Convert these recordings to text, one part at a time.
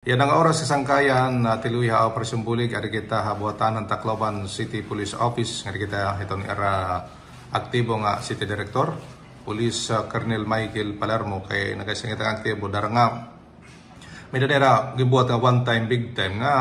Yan ang oras sa sangkayan na tiluya operasyon bulig ari kita habuatan ng Tacloban City Police Office nga kita itong era aktibo nga City Director Police Colonel Michael Palermo kay nagasingit ang aktibo daranga may danera gibuhat nga one time big time nga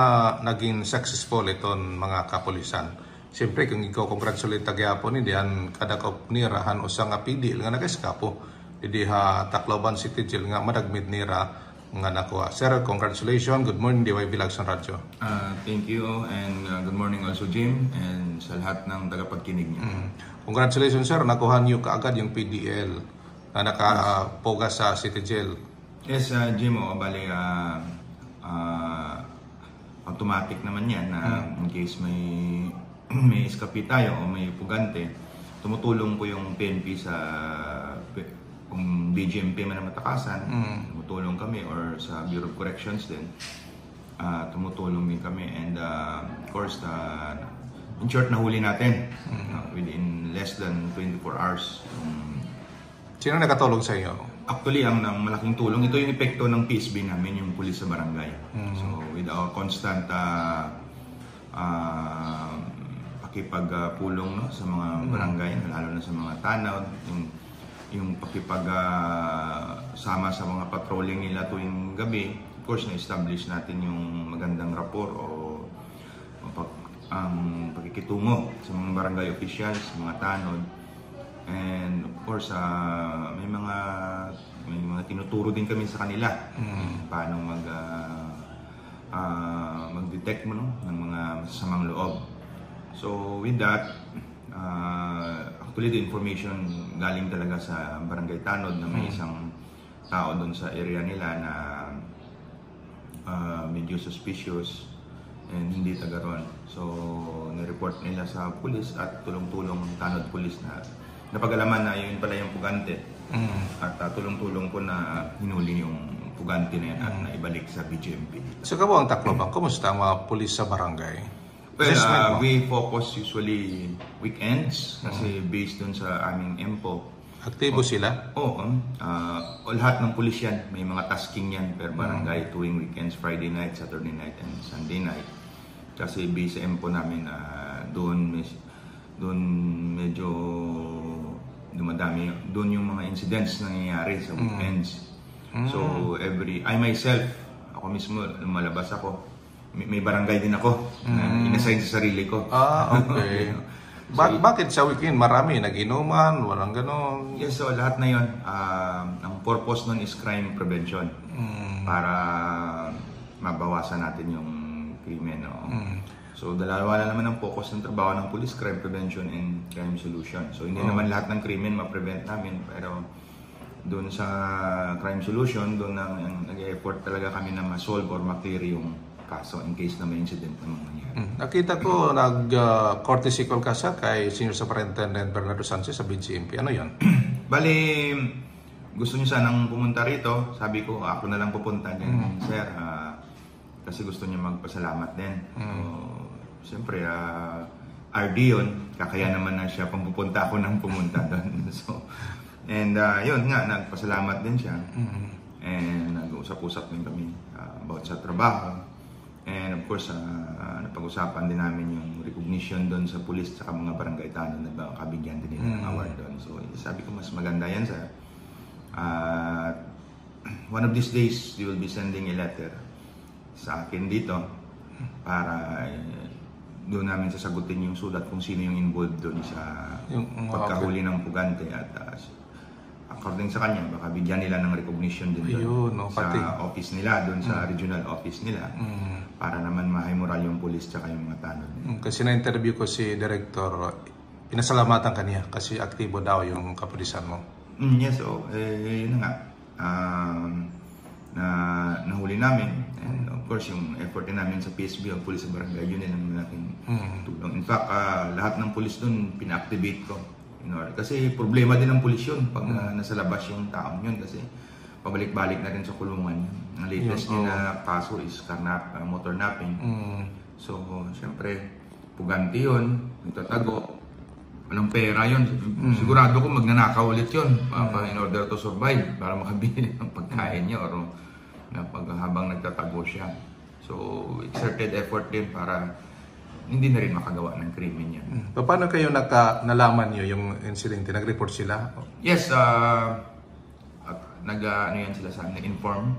naging successful iton mga kapulisan. Siyempre kung ikaw congratulate tagyapon ni diyan kada nirahan usa nga PD nga nagaskapo di ha Tacloban City Jail nga madagmid nira nga nakuha. Sir, congratulations. Good morning, DY Bilagson Radio. Thank you and good morning also Jim and sa lahat ng tagapagkinig niyo. Congratulations sir, nakuha niyo kaagad yung PDL na nakapoga sa City Jail. Yes, Jim, bali automatic naman yan na in case may escape tayo o may pugante, tumutulong po yung PNP sa kung BGMP man ang matakasan, tumutulong kami or sa Bureau of Corrections din, tumutulong din kami and of course, in short, nahuli natin within less than 24 hours. Sino nakatulong sa iyo? Actually, ang malaking tulong, ito yung epekto ng PSB namin, yung pulis sa barangay. So with our constant pakipagpulong sa mga barangay, lalo na sa mga tanaw, yung pakipagsama sa mga patrolling nila tuwing gabi, of course, na-establish natin yung magandang rapport o ang pakikitungo sa mga barangay officials, mga tanod. And of course, may mga tinuturo din kami sa kanila paano mag-detect mo ng mga masasamang loob. So with that, actually, the information galing talaga sa Barangay Tanod na may isang tao doon sa area nila na medyo suspicious and hindi taga ron. So, nireport nila sa pulis at tulong-tulong ng Tanod Police na napag-alaman na yun pala yung pugante. At tulong-tulong po na hinuli yung pugante na yan at naibalik sa BGMP. So, kamo ang Tacloban, kumusta ang mga pulis sa barangay? Well, we focus usually weekends kasi based dun sa aming EMPO. Aktibo sila? Oo. Lahat ng pulis yan. May mga tasking yan per barangay tuwing weekends, Friday night, Saturday night, and Sunday night. Kasi based sa EMPO namin, doon medyo dumadami. Doon yung mga incidents nangyayari sa weekends. So, I myself, ako mismo, lumalabas ako. May barangay din ako na inassign sa sarili ko. Okay. Bakit sa weekend marami nag-inuman, walang ganon? Yes, so lahat na yun. Ang purpose nun is crime prevention para mabawasan natin yung krimen. So dalawa na naman ang focus ng trabaho ng police, crime prevention and crime solution. So hindi naman lahat ng krimen ma-prevent namin, pero doon sa crime solution, doon nag-effort talaga kami na ma-solve or ma-clear yung kaso in case na may incident na mangyayari. Nakita ko nag-courtesy call ka sa kay Senior Superintendent Bernardo Sanchez sa BGMP. Ano yun? Bali, gusto niyo sanang pumunta rito. Sabi ko, ako na lang pupunta din, sir. Kasi gusto niya magpasalamat din. So, siyempre, RD yun. Kakaya naman na siya pumunta ako nang pumunta doon. So, and yun nga, nagpasalamat din siya. And nag-usap-usap din kami about sa trabaho. And of course, napag-usapan din namin yung recognition doon sa police at mga barangay tanod na kabigyan din nila ng award doon. So sabi ko, mas maganda yan sir. One of these days, you will be sending a letter sa akin dito para doon namin sasagutin yung sulat kung sino yung involved doon sa pagkahuli ng pugante at according sa kanya, baka bigyan nila ng recognition din doon sa office nila, doon sa regional office nila para naman ma-moral yung police tsaka yung mga tanod. Kasi na-interview ko si Director, inasalamatan kanya kasi aktibo daw yung kapulisan mo. Yes, so, yun na nga. Nahuli namin and of course yung effort namin sa PSB o police sa barangay, yun din ang malaking tulong. In fact, lahat ng police doon pina-activate ko. Kasi problema din ng pulis yun pag nasa labas yung taong yun kasi pabalik-balik na rin sa kulungan yun. Ang latest na kaso is motor napping. So, siyempre, puganti yun, nagtatago, walang pera yun. Sigurado ko magnanakaw ulit yun in order to survive para makabili ng pagkain niya or na habang nagtatago siya. So, exerted effort din para hindi na rin makagawa ng krimen yan. Paano kayo nalaman nyo yung insidente? Nag-report sila? Yes, ano yan sila sa amin, inform.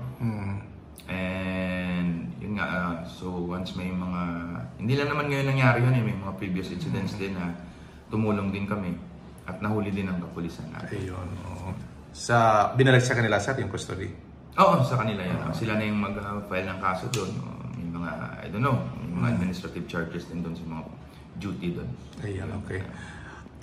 And yun nga, so once may mga, hindi lang naman ngayon nangyari yun may mga previous incidents din na tumulong din kami at nahuli din ng kapulisan natin. Ayun, oo. Binalik sa kanila sir yung custody? Oo, sa kanila yan. Sila na yung mag-file ng kaso doon. May mga, I don't know, may mga administrative charges din doon sa mga duty doon. Ayun, okay.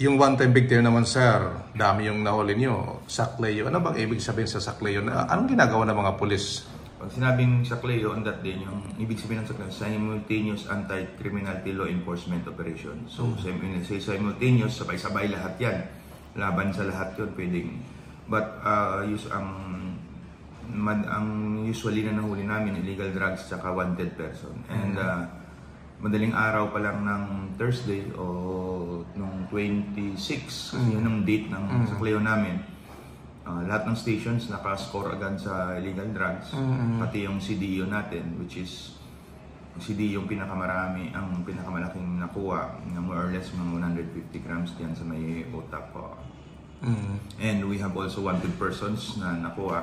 Yung one-time victim naman, sir, dami yung nahuli nyo. Sakleo. Ano bang ibig sabihin sa sakleo? Anong ginagawa ng mga pulis? Pag sinabing sakleo on that day, yung ibig sabihin ng sakleo, simultaneous anti-criminality law enforcement operation. So, simultaneous, sabay-sabay lahat yan. Laban sa lahat yun, pwedeng. But, ang usually na nahuli namin, illegal drugs at wanted person. And, madaling araw pa lang ng Thursday o nung 26, kasi yun ang date ng sakleo namin. Lahat ng stations naka-score agad sa illegal drugs, pati yung CDO natin, which is CDO yung pinakamalaking nakuha, na more or less mga 150 grams diyan sa may utak ko. And we have also wanted persons na nakuha,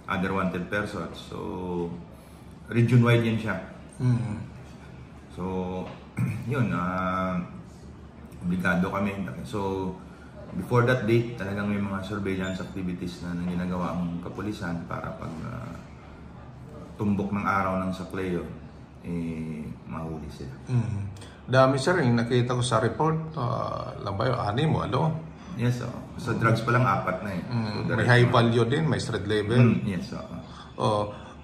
other wanted persons. So, region-wide yan siya. So, yun, obligado kami. So, before that date, talagang may mga surveillance activities na ginagawa ang kapulisan para pag tumbok ng araw ng sakleo, mahuli sila. Dami sir, yung nakita ko sa report, lang ba yun, 6 mo, ano? Yes, sa drugs pa lang 4 na eh. So, may high value din, may street level. Yes,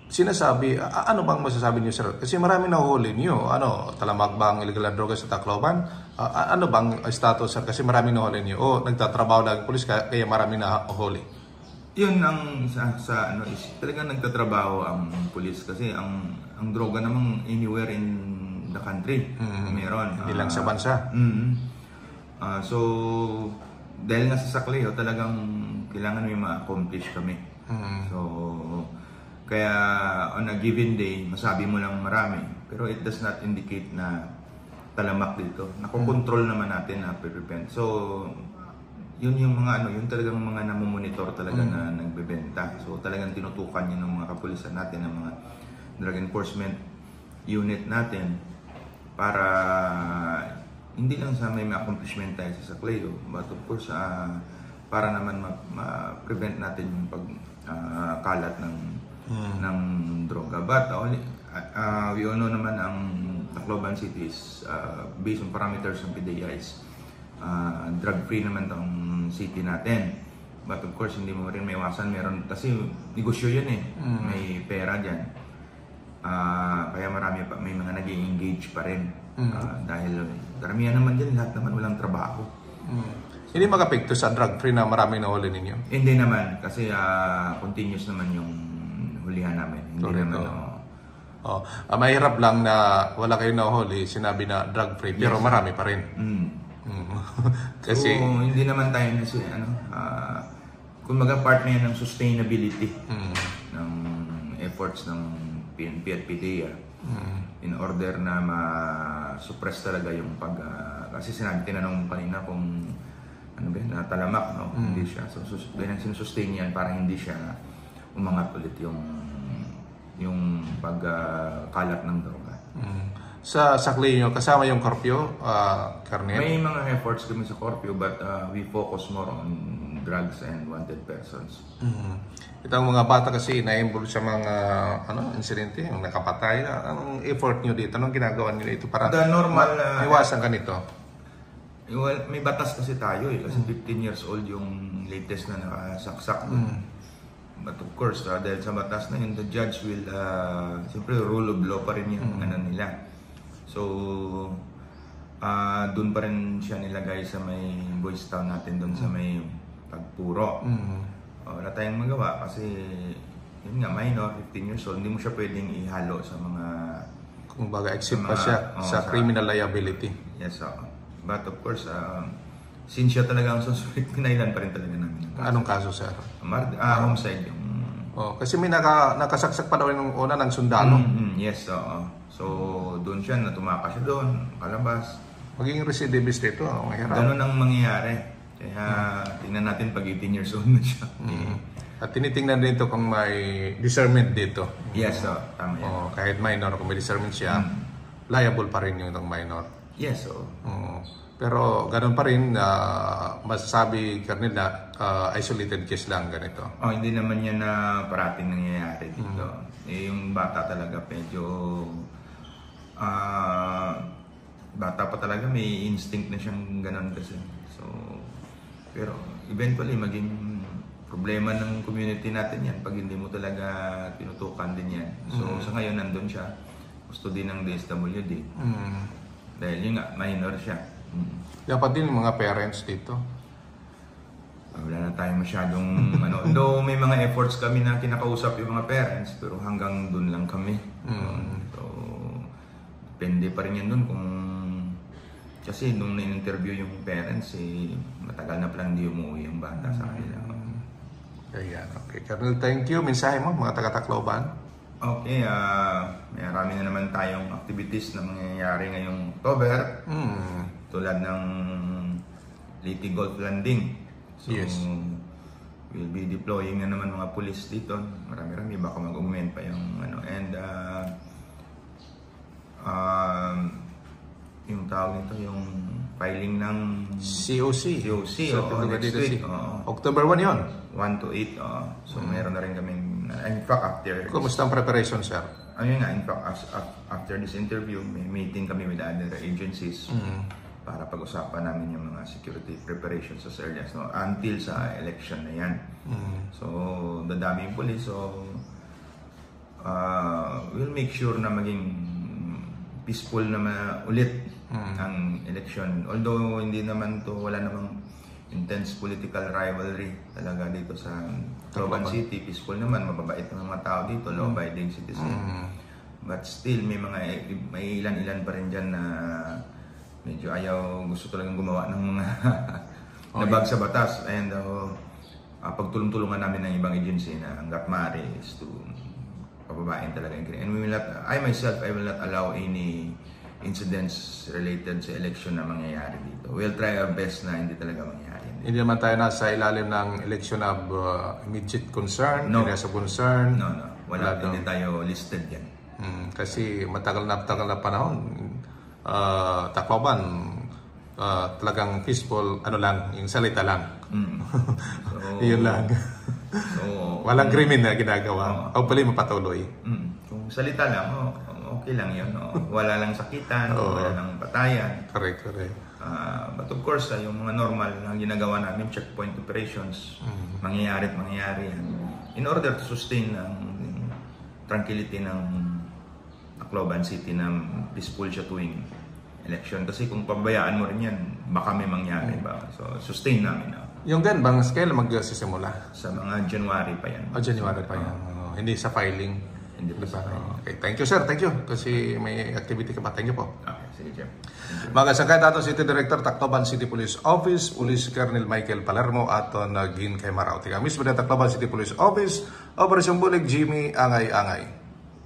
sinasabi, ano bang masasabi niyo sir? Kasi marami nahuhuli niyo, talamak ba ang illegal na droga sa Tacloban? Ano bang status sir? Kasi marami nahuhuli niyo. Nagtatrabaho na ang pulis kaya marami nahuhuli. Yun ang is talagang nagtatrabaho ang pulis kasi ang droga namang anywhere in the country. Meron. Hindi lang sa bansa. So, dahil nga sa sakleo, talagang kailangan may ma-accomplish kami. So, kaya on a given day, masabi mo lang marami. Pero it does not indicate na talamak dito. Nakokontrol naman natin na prevent. So, yun yung mga yun talagang mga namomonitor talaga na nagbebenta. So, talagang tinutukan yun ng mga kapulisan natin, ng mga drug enforcement unit natin para hindi lang sa may accomplishment tayo sa sakleo, but of course, para naman ma-prevent natin yung pagkalat ng droga. But we all know naman ang Tacloban City is based on parameters ng PDEA is drug-free naman tong city natin. But of course, hindi mo rin maiwasan. Meron, kasi negosyo yun eh. May pera dyan. Kaya may mga nag-engage pa rin. Dahil karamihan naman dyan, lahat naman walang trabaho. Hindi mag-apekto sa drug-free na marami nahuli ninyo? Hindi naman. Kasi continuous naman yung hulihan namin. Hindi naman. Mahirap lang na wala kayong nahuli, sinabi na drug-free, pero marami pa rin. Kasi so, hindi naman tayo kasi kumbaga part na yan ng sustainability ng efforts ng PNP at PDEA in order na ma-suppress talaga yung kasi tinanong kanina kung natalamak, hindi siya. So ganyan sinusustain yan para hindi siya umangat ulit yung pagkalat ng droga. Sa sakleo, kasama yung Corpio, Colonel? May mga efforts kami sa Corpio, but we focus more on drugs and wanted persons. Itong mga bata kasi na-involve sa mga insidente, yung nakapatay. Anong effort nyo dito? Anong ginagawa nyo dito para iwasan ka nito? Well, may batas kasi tayo kasi 15 years old yung latest na nakasaksak. But of course, dahil sa batas na yun, the judge will, siyempre rule of law pa rin yung nila. So, doon pa rin siya nilagay sa may Boys Town natin, doon sa may Tagpuro. Wala tayong magawa kasi, yun nga, minor, 15 years old, hindi mo siya pwedeng ihalo sa mga... Kung baga, except pa siya sa criminal liability. Yes, but of course, since siya talaga ang suspect, pinailan pa rin talaga namin. Anong kaso, sir? Homicide, yung Oh, kasi may nakasaksak pa daw nung una ng sundalo. Yes, oo. So, doon siya, natumakas siya doon, kalabas. Maging recidivist ito, mahirap. Ganun ang mangyayari. Kaya, tingnan natin pag 18 years old na siya. At tinitingnan din ito kung may discernment dito. Yes, tama yan. Oh, kahit minor, kung may discernment siya, liable pa rin yung minor. Yes, Pero ganun pa rin, masasabi, Colonel, na isolated case lang ganito. Hindi naman yan na parating nangyayari dito. Yung bata talaga medyo bata pa talaga, may instinct na siyang ganun kasi. So, pero eventually maging problema ng community natin yan pag hindi mo talaga tinutukan din yan. So, sa ngayon nandun siya, gusto din ng DSWD. Dahil yun nga, minor siya. Dapat din yung mga parents dito. Wala na tayong masyadong though may mga efforts kami na kinakausap yung mga parents, pero hanggang dun lang kami. So, depende pa rin yan dun kung kasi nung na-interview yung parents, matagal na palang di umuwi yung bata sa kanila. Ayan, okay. Colonel, thank you. Mensahe mo, mga taga-Tacloban. Okay, marami na naman tayong activities na mangyayari ngayong October. Tulad ng Leyte Golf Landing. So, yes. We'll be deploying na naman mga pulis dito. Marami-rami, baka mag-augment pa yung and yung tawag nito, yung filing ng COC. Next week. October 1 yun. 1 to 8. So, meron na rin kaming, in fact, after... Kumusta ang preparation, sir? Ayun nga, in fact, after this interview, may meeting kami with other agencies para pag-usapan namin yung mga security preparations as early as until sa election na yan. So, dadaming police. So, we'll make sure na maging peaceful na ulit ang election. Although, hindi naman to, wala namang intense political rivalry talaga dito sa Tacloban City. Peaceful naman, mababait ng mga tao dito, law-abiding citizen. But still, may ilan-ilan pa rin dyan na medyo ayaw, gusto talagang gumawa ng mga nabag sa batas. And pagtulong-tulungan namin ng ibang agency na hanggat maaari is to pababain talaga yung and we will not, I will not allow any incidents related sa election na mangyayari dito. We'll try our best na hindi talaga mangyayari. Hindi naman tayo nasa ilalim ng election of immediate concern, areas of concern. No. Wala, hindi tayo listed yan. Kasi matagal na panahon, Tacloban, talagang peaceful, yung salita lang. So, yun lang. So, walang krimen na ginagawa. Hopefully mapatuloy. Kung salita lang, okay lang yun. Wala lang sakitan, wala lang patayan. Correct. But of course, yung mga normal na ginagawa namin, checkpoint operations, mangyayari yan. In order to sustain ang tranquility ng Tacloban City na peaceful siya tuwing election. Kasi kung pabayaan mo rin yan, baka may mangyari ba? So, sustain namin. Yung din, bang scale magsisimula? Sa mga January pa yan. January pa yan. Hindi sa filing. Hindi pa sa filing. Okay, thank you, sir. Thank you. Kasi may activity ka pa. Thank you po. Okay, sige, Jeff. Mga kasangkay dato City Director, Tacloban City Police Office, Police Colonel Michael Palermo at naging kay Marauti. Mismo na Tacloban City Police Office, Operation Bulig, Jimmy Angay-Angay.